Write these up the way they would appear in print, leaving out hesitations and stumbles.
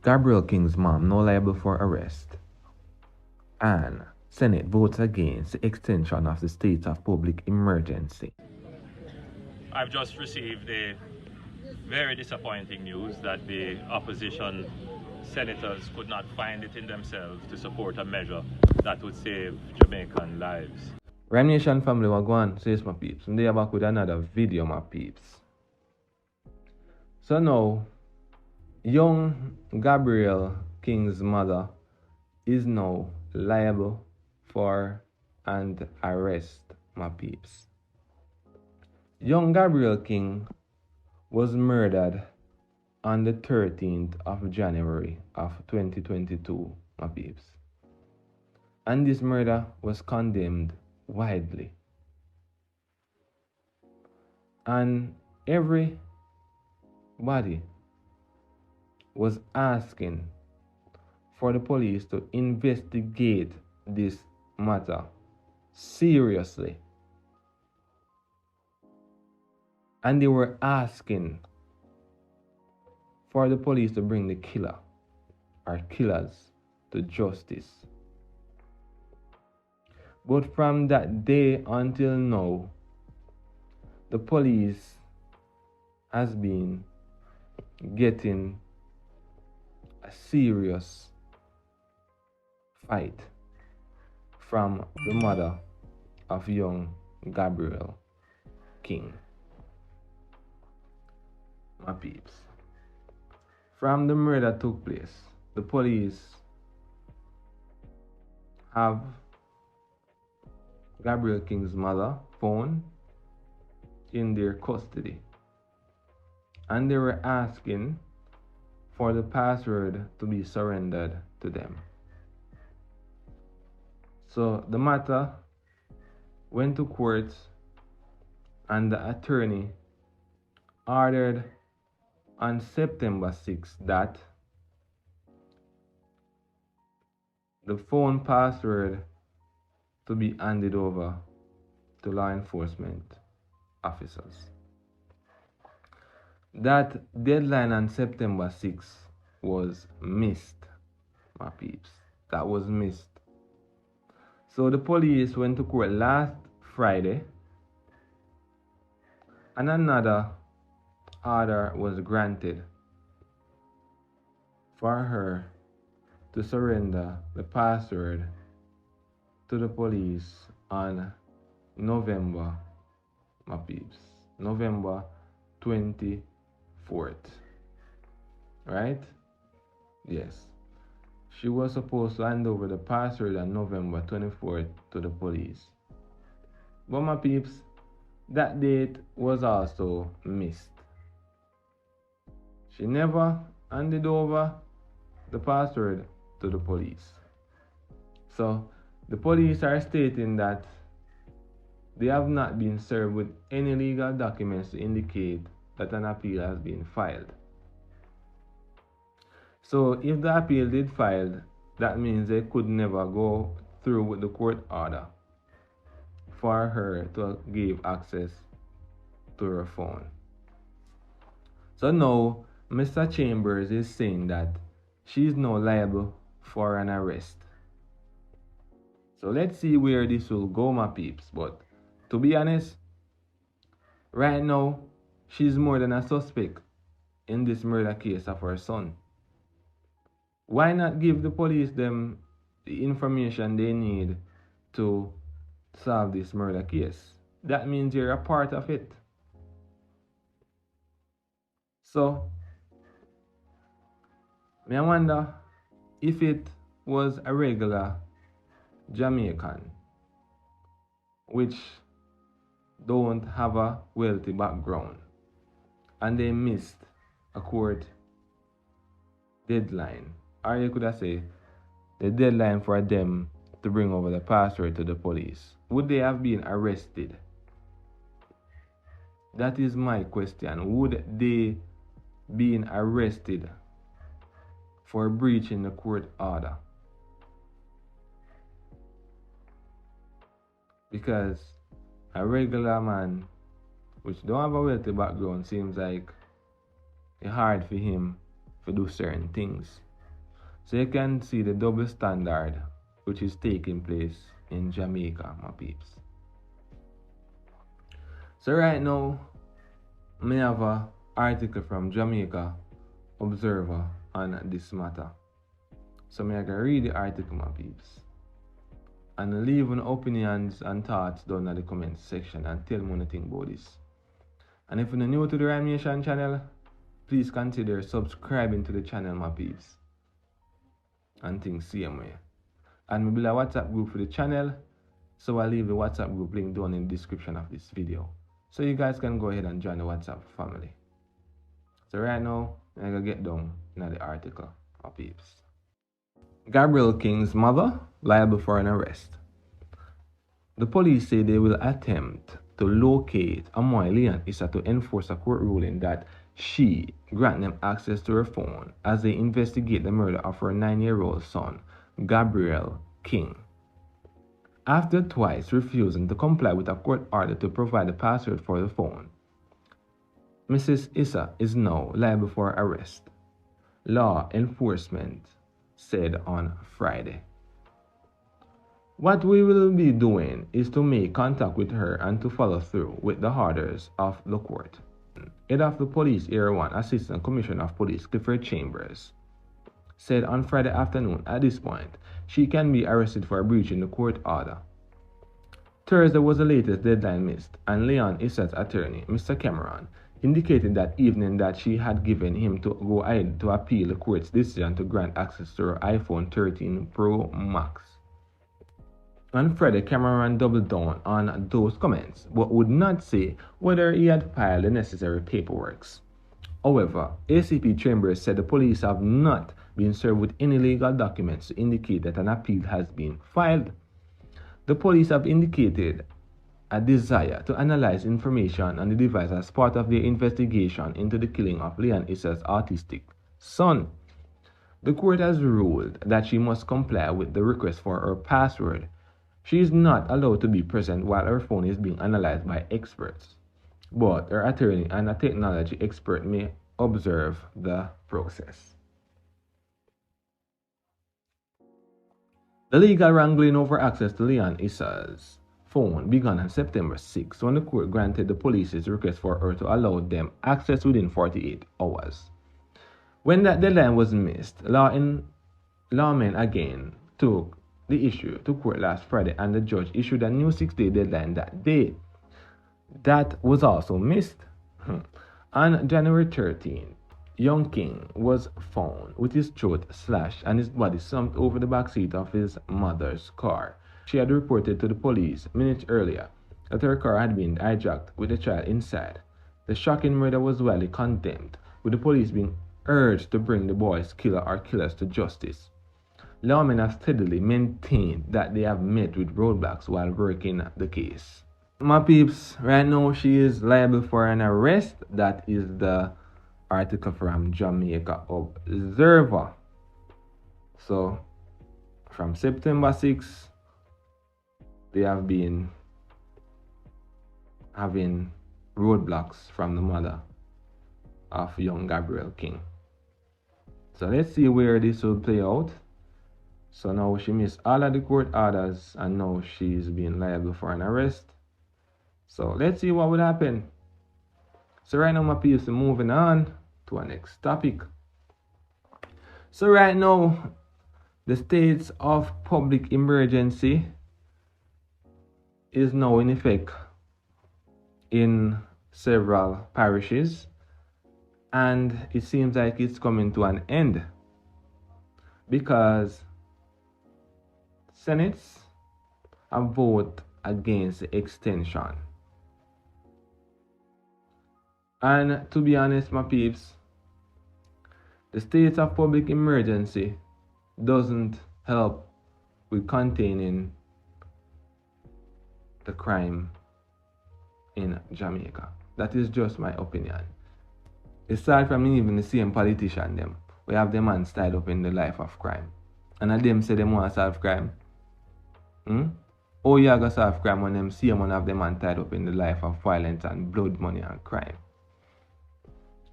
Gabriel King's mom no liable for arrest, and Senate votes against the extension of the state of public emergency. I've just received a very disappointing news that the opposition senators could not find it in themselves to support a measure that would save Jamaican lives. Rhyme Nation family, what go on? Says my peeps. And they are back with another video, my peeps. So now, young Gabriel King's mother is now liable for an arrest, my peeps. Young Gabriel King was murdered on the 13th of January of 2022, my peeps. And this murder was condemned widely. And everybody was asking for the police to investigate this matter seriously. And they were asking for the police to bring the killer or killers to justice. But from that day until now, the police has been getting a serious fight from the mother of young Gabriel King. My peeps. From the murder took place, the police have Gabriel King's mother phone in their custody, and they were asking for the password to be surrendered to them. So the matter went to court, and the attorney ordered on September 6th that the phone password to be handed over to law enforcement officers. That deadline on September 6th was missed, my peeps. That was missed. So the police went to court last Friday, and another order was granted for her to surrender the password to the police on November, my peeps, November 24th, right? Yes. She was supposed to hand over the password on November 24th to the police. But my peeps, that date was also missed. She never handed over the password to the police. So the police are stating that they have not been served with any legal documents to indicate that an appeal has been filed. So if the appeal did file, that means they could never go through with the court order for her to give access to her phone. So now Mr. Chambers is saying that she is now liable for an arrest. So let's see where this will go, my peeps. But to be honest, right now, she's more than a suspect in this murder case of her son. Why not give the police them the information they need to solve this murder case? That means you're a part of it. So, I wonder if it was a regular Jamaican which don't have a wealthy background and they missed a court deadline, or you could have said the deadline for them to bring over the password to the police, would they have been arrested? That is my question. Would they been arrested for breaching the court order? Because a regular man which don't have a wealthy background seems like it's hard for him to do certain things. So you can see the double standard which is taking place in Jamaica, my peeps. So right now, I have an article from Jamaica Observer on this matter. So I can read the article, my peeps. And leave your opinions and thoughts down in the comment section and tell me anything about this. And if you're new to the Rhyme Nation channel, please consider subscribing to the channel, my peeps. And things same way. And we build a WhatsApp group for the channel, so I'll leave the WhatsApp group link down in the description of this video, so you guys can go ahead and join the WhatsApp family. So right now, I'm gonna get down in the article, my peeps. Gabriel King's mother liable for an arrest. The police say they will attempt to locate Amoy Leon Issa to enforce a court ruling that she grant them access to her phone as they investigate the murder of her 9-year-old son, Gabriel King. After twice refusing to comply with a court order to provide the password for the phone, Mrs. Issa is now liable for arrest, law enforcement said on Friday. What we will be doing is to make contact with her and to follow through with the orders of the court. Head of the Police Area 1 Assistant Commissioner of Police Clifford Chambers said on Friday afternoon at this point she can be arrested for breaching the court order. Thursday was the latest deadline missed, and Leon Issa's attorney, Mr. Cameron, indicated that evening that she had given him to go ahead to appeal the court's decision to grant access to her iPhone 13 Pro Max. On Friday, Cameron doubled down on those comments, but would not say whether he had filed the necessary paperwork. However, ACP Chambers said the police have not been served with any legal documents to indicate that an appeal has been filed. The police have indicated a desire to analyze information on the device as part of their investigation into the killing of Leon Issa's autistic son. The court has ruled that she must comply with the request for her password. She is not allowed to be present while her phone is being analyzed by experts, but her attorney and a technology expert may observe the process. The legal wrangling over access to Leon Issa's phone began on September 6 when the court granted the police's request for her to allow them access within 48 hours. When that deadline was missed, lawmen again took the issue to court last Friday, and the judge issued a new 6-day deadline that day. That was also missed. On January 13th, young King was found with his throat slashed and his body slumped over the backseat of his mother's car. She had reported to the police minutes earlier that her car had been hijacked with the child inside. The shocking murder was widely condemned, with the police being urged to bring the boy's killer or killers to justice. Lawmen have steadily maintained that they have met with roadblocks while working the case. My peeps, right now she is liable for an arrest. That is the article from Jamaica Observer. So, from September 6, they have been having roadblocks from the mother of young Gabriel King. So let's see where this will play out. So now she missed all of the court orders and now she's being liable for an arrest. So let's see what will happen. So right now my peeps, moving on to our next topic. So right now the state of public emergency is now in effect in several parishes, and it seems like it's coming to an end because Senates have voted against the extension. And to be honest, my peeps, the state of public emergency doesn't help with containing the crime in Jamaica. That is just my opinion. Aside from even the same politician them, we have them hands tied up in the life of crime. And them say them want to solve crime. Oh, you are going to solve crime when them see them have them hands tied up in the life of violence and blood money and crime.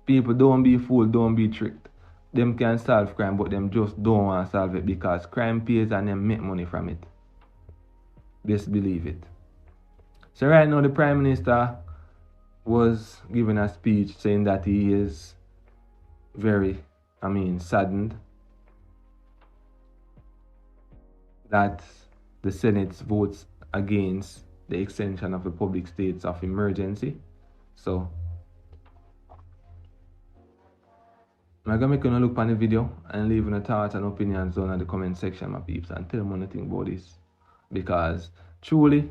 People, don't be fooled, don't be tricked. them can solve crime, but them just don't want to solve it because crime pays and them make money from it. Best believe it. So right now the Prime Minister was giving a speech saying that he is very, saddened that the Senate votes against the extension of the public states of emergency. So I'm gonna make you look on the video and leave your thoughts and opinions down in the comment section, my peeps, and tell me what you think about this. Because truly,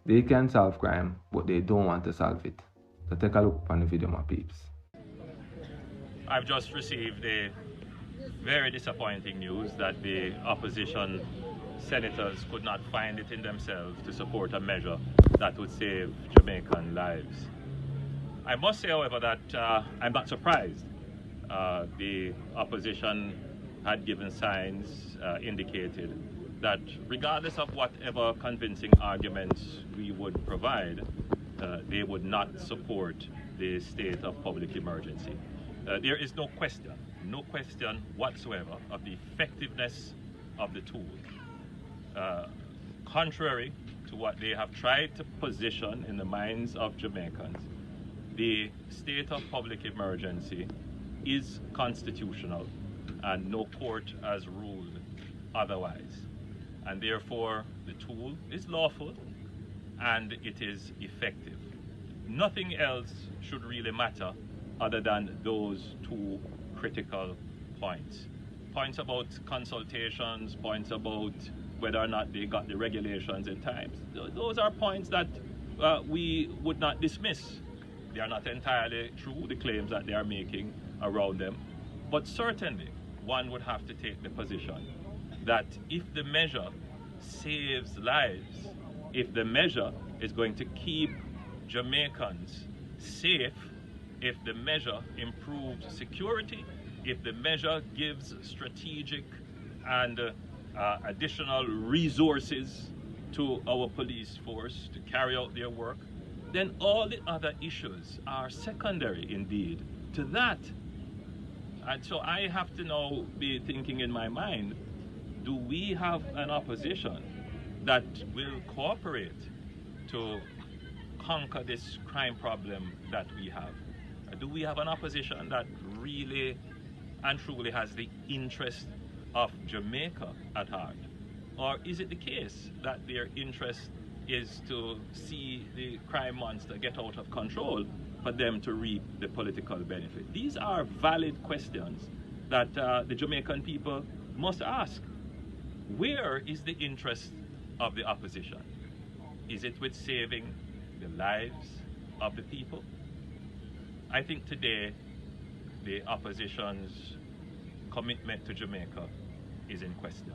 they can solve crime, but they don't want to solve it. So take a look on the video, my peeps. I've just received a very disappointing news that the opposition senators could not find it in themselves to support a measure that would save Jamaican lives. I must say, however, that I'm not surprised. The opposition had given signs, indicated that regardless of whatever convincing arguments we would provide, they would not support the state of public emergency. There is no question whatsoever of the effectiveness of the tool. Contrary to what they have tried to position in the minds of Jamaicans, the state of public emergency is constitutional and no court has ruled otherwise. And therefore, the tool is lawful and it is effective. Nothing else should really matter other than those two critical points. Points about consultations, points about whether or not they got the regulations in time. Those are points that we would not dismiss. They are not entirely true, the claims that they are making around them. But certainly, one would have to take the position that if the measure saves lives, if the measure is going to keep Jamaicans safe, if the measure improves security, if the measure gives strategic and additional resources to our police force to carry out their work, then all the other issues are secondary indeed to that. And so I have to now be thinking in my mind, do we have an opposition that will cooperate to conquer this crime problem that we have? Do we have an opposition that really and truly has the interest of Jamaica at heart? Or is it the case that their interest is to see the crime monster get out of control for them to reap the political benefit? These are valid questions that the Jamaican people must ask. Where is the interest of the opposition? Is it with saving the lives of the people? I think today the opposition's commitment to Jamaica is in question.